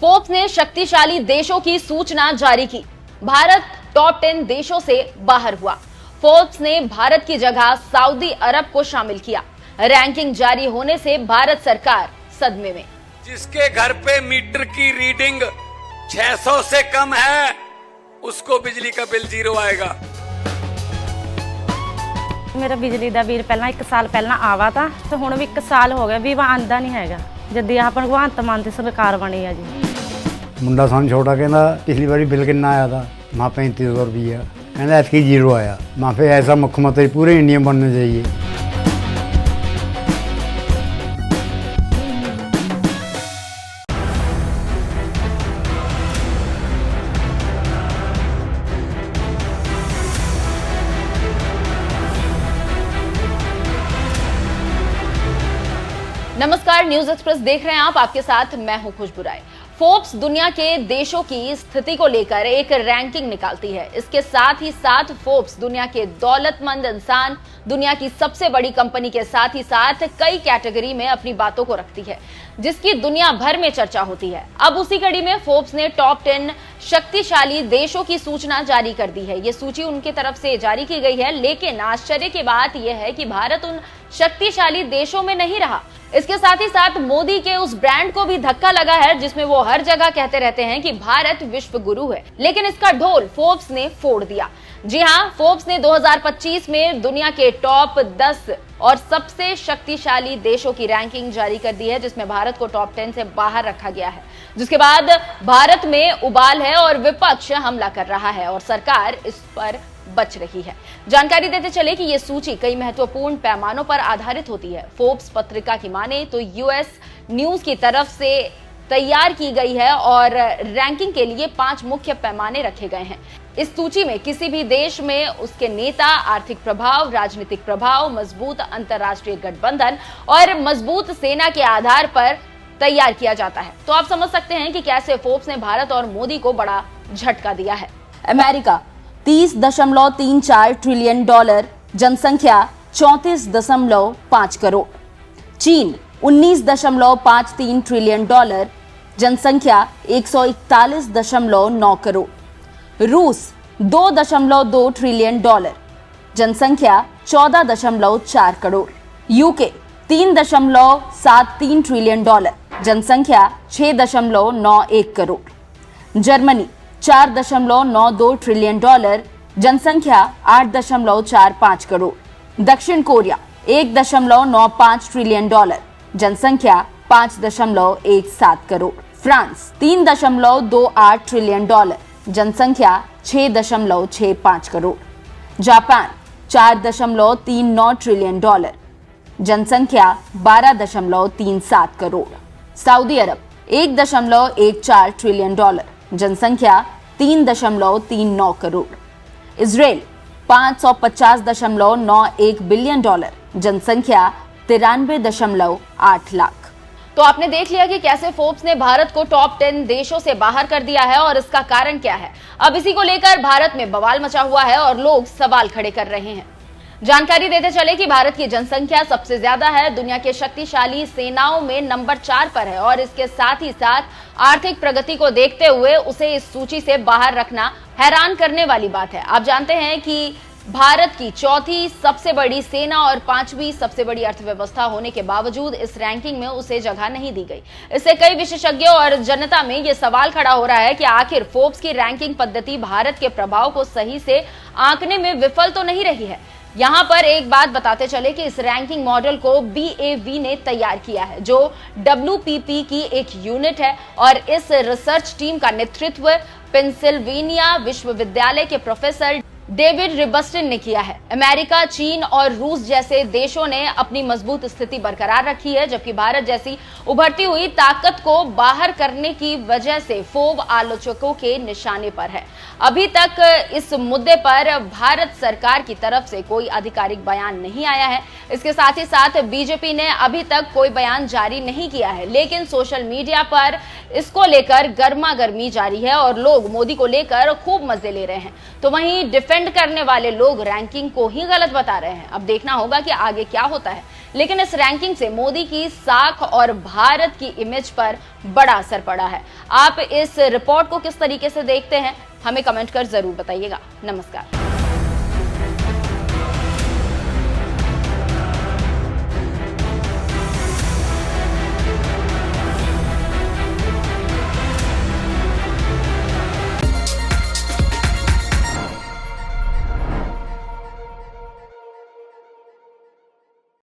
Forbes ने शक्तिशाली देशों की सूचना जारी की। भारत टॉप 10 देशों से बाहर हुआ। फोर्ब्स ने भारत की जगह सऊदी अरब को शामिल किया। रैंकिंग जारी होने से भारत सरकार सदमे में। जिसके घर पे मीटर की रीडिंग 600 से कम है, उसको बिजली का बिल 0 आएगा। मेरा बिजली ਦਾ ਬਿੱਲ ਪਹਿਲਾਂ 1 ਸਾਲ ਪਹਿਲਾਂ ਆਵਾ ਤਾਂ ਤੇ ਹੁਣ ਵੀ 1 ਸਾਲ ਹੋ ਗਿਆ ਵੀ ਆਂਦਾ ਨਹੀਂ ਹੈਗਾ ਜਦ ਆਹ ਭਗਵੰਤ ਮਾਨ ਦੀ ਸਰਕਾਰ ਬਣੀ ਆ ਜੀ। ਮੁੰਡਾ ਸਾਨੂੰ ਛੋਟਾ ਕਹਿੰਦਾ ਪਿਛਲੀ ਵਾਰੀ ਬਿੱਲ ਕਿੰਨਾ ਆਇਆ था माँ 3500 रुपया कहना ऐसी 0 आया। माँ पे ऐसा मुख्यमंत्री पूरे इंडिया में बनना चाहिए। नमस्कार, न्यूज एक्सप्रेस देख रहे हैं आप। आपके साथ मैं हूं खुशबू राय। फोर्ब्स दुनिया के देशों की स्थिति को लेकर एक रैंकिंग निकालती है। इसके साथ ही साथ फोर्ब्स दुनिया के दौलतमंद इंसान, दुनिया की सबसे बड़ी कंपनी के साथ ही साथ कई कैटेगरी में अपनी बातों को रखती है, जिसकी दुनिया भर में चर्चा होती है। अब उसी कड़ी में फोर्ब्स ने टॉप 10 शक्तिशाली देशों की सूचना जारी कर दी है। ये सूची उनकी तरफ से जारी की गई है, लेकिन आश्चर्य की बात यह है कि भारत उन शक्तिशाली देशों में नहीं रहा। इसके साथ ही साथ मोदी के उस ब्रांड को भी धक्का लगा है जिसमें वो हर जगह कहते रहते हैं कि भारत विश्व गुरु है, लेकिन इसका ढोल फोर्ब्स ने फोड़ दिया। जी हां, फोर्ब्स ने 2025 में दुनिया के टॉप 10 और सबसे शक्तिशाली देशों की रैंकिंग जारी कर दी है, जिसमें भारत को टॉप 10 से बाहर रखा गया है। जिसके बाद भारत में उबाल है और विपक्ष हमला कर रहा है और सरकार इस पर बच रही है। जानकारी देते चले कि यह सूची कई महत्वपूर्ण पैमानों पर आधारित होती है। फोर्ब्स पत्रिका की माने तो यूएस न्यूज की तरफ से तैयार की गई है और रैंकिंग के लिए 5 मुख्य पैमाने रखे गए हैं। इस सूची में किसी भी देश में उसके नेता, आर्थिक प्रभाव, राजनीतिक प्रभाव, मजबूत अंतर्राष्ट्रीय गठबंधन और मजबूत सेना के आधार पर तैयार किया जाता है। तो आप समझ सकते हैं कि कैसे फोर्ब्स ने भारत और मोदी को बड़ा झटका दिया है। अमेरिका 30.34 ट्रिलियन डॉलर, जनसंख्या 34.5 करोड़। चीन 19.53 ट्रिलियन डॉलर, जनसंख्या 141.9 करोड़। रूस 2.2 ट्रिलियन डॉलर, जनसंख्या 14.4 करोड़। यूके 3.73 ट्रिलियन डॉलर, जनसंख्या 6.91 करोड़। जर्मनी 4.92 ट्रिलियन डॉलर, जनसंख्या 8.45 करोड़। दक्षिण कोरिया 1.95 ट्रिलियन डॉलर, जनसंख्या 5.17 करोड़। फ्रांस 3.28 ट्रिलियन डॉलर, जनसंख्या 6.65 करोड़। जापान 4.39 ट्रिलियन डॉलर, जनसंख्या 12.37 करोड़। सऊदी अरब 1.14 ट्रिलियन डॉलर, जनसंख्या 3.39 करोड़। इजराइल 550.91 बिलियन डॉलर, जनसंख्या 93.8 लाख। तो आपने देख लिया कि कैसे फोर्ब्स ने भारत को टॉप 10 देशों से बाहर कर दिया है और इसका कारण क्या है। अब इसी को लेकर भारत में बवाल मचा हुआ है और लोग सवाल खड़े कर रहे हैं। जानकारी देते चले कि भारत की जनसंख्या सबसे ज्यादा है, दुनिया के शक्तिशाली सेनाओं में नंबर 4 पर है और इसके साथ ही साथ आर्थिक प्रगति को देखते हुए उसे इस सूची से बाहर रखना हैरान करने वाली बात है। आप जानते हैं कि भारत की चौथी सबसे बड़ी सेना और 5वीं सबसे बड़ी अर्थव्यवस्था होने के बावजूद इस रैंकिंग में उसे जगह नहीं दी गई। इससे कई विशेषज्ञों और जनता में यह सवाल खड़ा हो रहा है कि आखिर फोर्ब्स की रैंकिंग पद्धति भारत के प्रभाव को सही से आंकने में विफल तो नहीं रही है। यहां पर एक बात बताते चले कि इस रैंकिंग मॉडल को BAV ने तैयार किया है, जो WPP की एक यूनिट है और इस रिसर्च टीम का नेतृत्व पेंसिल्वेनिया विश्वविद्यालय के प्रोफेसर डेविड रिबस्टिन ने किया है। अमेरिका, चीन और रूस जैसे देशों ने अपनी मजबूत स्थिति बरकरार रखी है, जबकि भारत जैसी उभरती हुई ताकत को बाहर करने की वजह से फोर्ब्स आलोचकों के निशाने पर है। अभी तक इस मुद्दे पर भारत सरकार की तरफ से कोई आधिकारिक बयान नहीं आया है। इसके साथ ही साथ बीजेपी ने अभी तक कोई बयान जारी नहीं किया है, लेकिन सोशल मीडिया पर इसको लेकर गर्मा गर्मी जारी है और लोग मोदी को लेकर खूब मजे ले रहे हैं। तो वहीं डिफेंड करने वाले लोग रैंकिंग को ही गलत बता रहे हैं। अब देखना होगा कि आगे क्या होता है। लेकिन इस रैंकिंग से मोदी की साख और भारत की इमेज पर बड़ा असर पड़ा है। आप इस रिपोर्ट को किस तरीके से देखते हैं, हमें कमेंट कर जरूर बताइएगा। नमस्कार।